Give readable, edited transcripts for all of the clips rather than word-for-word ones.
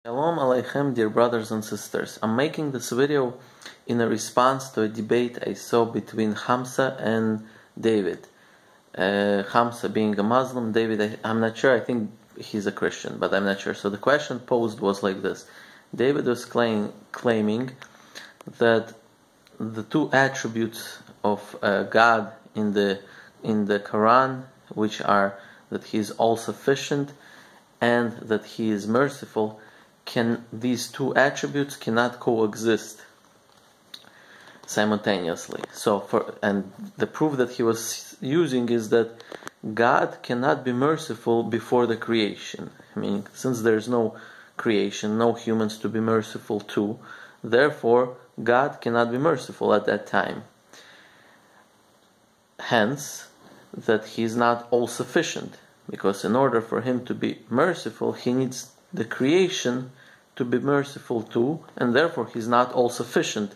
Shalom Aleichem, dear brothers and sisters. I'm making this video in a response to a debate I saw between Hamza and David. Hamza being a Muslim, David, I'm not sure, I think he's a Christian, but I'm not sure. So the question posed was like this. David was claiming that the two attributes of God in the Quran, which are that He is all-sufficient and that He is merciful, these two attributes cannot coexist simultaneously. And the proof that he was using is that God cannot be merciful before the creation. I mean, since there's no creation, no humans to be merciful to, therefore God cannot be merciful at that time. Hence, that He is not all-sufficient, because in order for Him to be merciful, He needs the creation to be merciful to, and therefore He's not all-sufficient,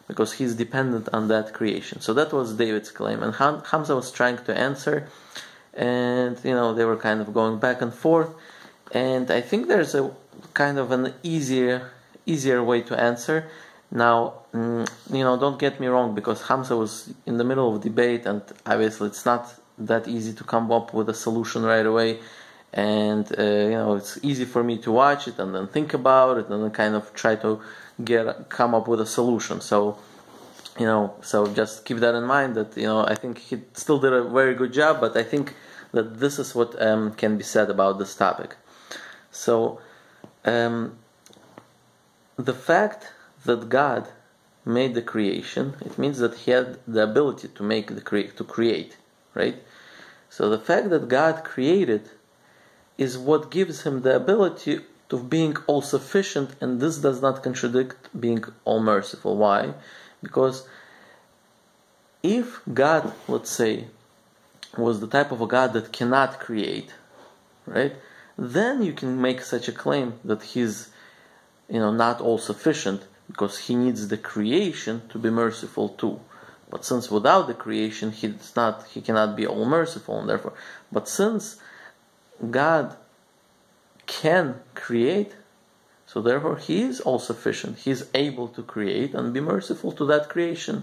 because He's dependent on that creation. So that was David's claim, and Hamza was trying to answer, and they were kind of going back and forth, and I think there's a kind of an easier way to answer. Now, don't get me wrong, because Hamza was in the middle of debate, and obviously it's not that easy to come up with a solution right away. And it's easy for me to watch it and then think about it and then kind of try to come up with a solution. So just keep that in mind. That I think he still did a very good job, but I think that this is what can be said about this topic. So the fact that God made the creation, it means that He had the ability to create, right? So the fact that God created is what gives Him the ability of being all-sufficient, and this does not contradict being all-merciful. Why? Because if God, let's say, was the type of a God that cannot create, right, then you can make such a claim that He's not all-sufficient, because He needs the creation to be merciful too. But since without the creation He cannot be all-merciful, and therefore, but since God can create, so therefore He is all-sufficient. He is able to create and be merciful to that creation.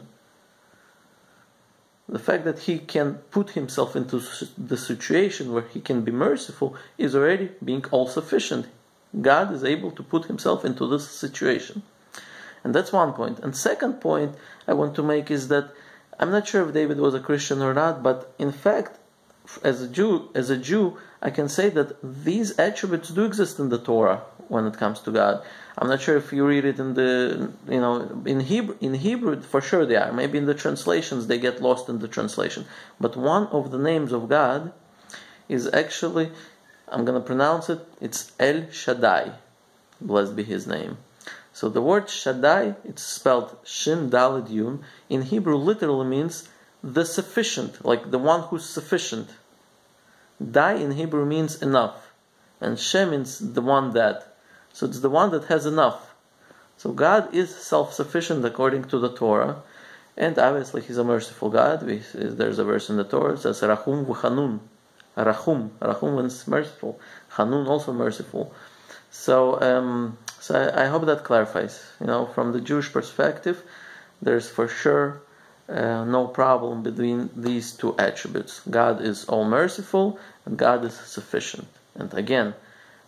The fact that He can put Himself into the situation where He can be merciful is already being all-sufficient. God is able to put Himself into this situation. And that's one point. And second point I want to make is that I'm not sure if David was a Christian or not, but in fact, as a Jew, I can say that these attributes do exist in the Torah when it comes to God. I'm not sure if you read it in Hebrew for sure they are. Maybe in the translations they get lost in the translation. But one of the names of God is actually, I'm going to pronounce it, it's El Shaddai. Blessed be His name. So the word Shaddai, it's spelled Shin Daled Yun, in Hebrew literally means the sufficient, like the one who's sufficient. Dai in Hebrew means enough, and Shem means the one that. So it's the one that has enough. So God is self-sufficient according to the Torah, and obviously He's a merciful God. There's a verse in the Torah that says Rachum v'Chanun. Rachum means merciful. Chanun also merciful. So I hope that clarifies. From the Jewish perspective, there's for sure no problem between these two attributes. God is all-merciful and God is sufficient. And again,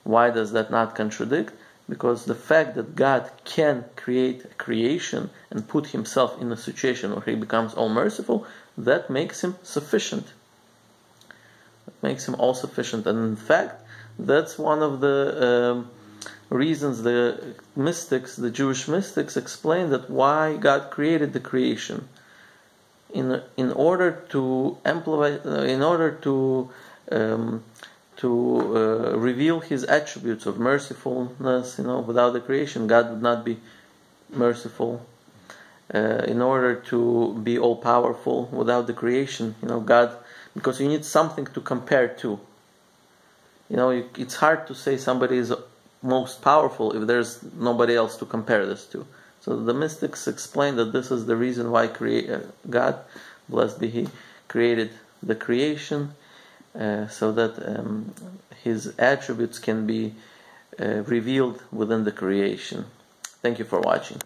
why does that not contradict? Because the fact that God can create a creation and put Himself in a situation where He becomes all-merciful, that makes Him sufficient. That makes Him all-sufficient. And in fact, that's one of the reasons the Jewish mystics explain that why God created the creation. In order to reveal His attributes of mercifulness, without the creation, God would not be merciful. In order to be all-powerful, without the creation, God, because you need something to compare to. It's hard to say somebody is most powerful if there's nobody else to compare this to. So the mystics explain that this is the reason why God, blessed be He, created the creation, so that His attributes can be revealed within the creation. Thank you for watching.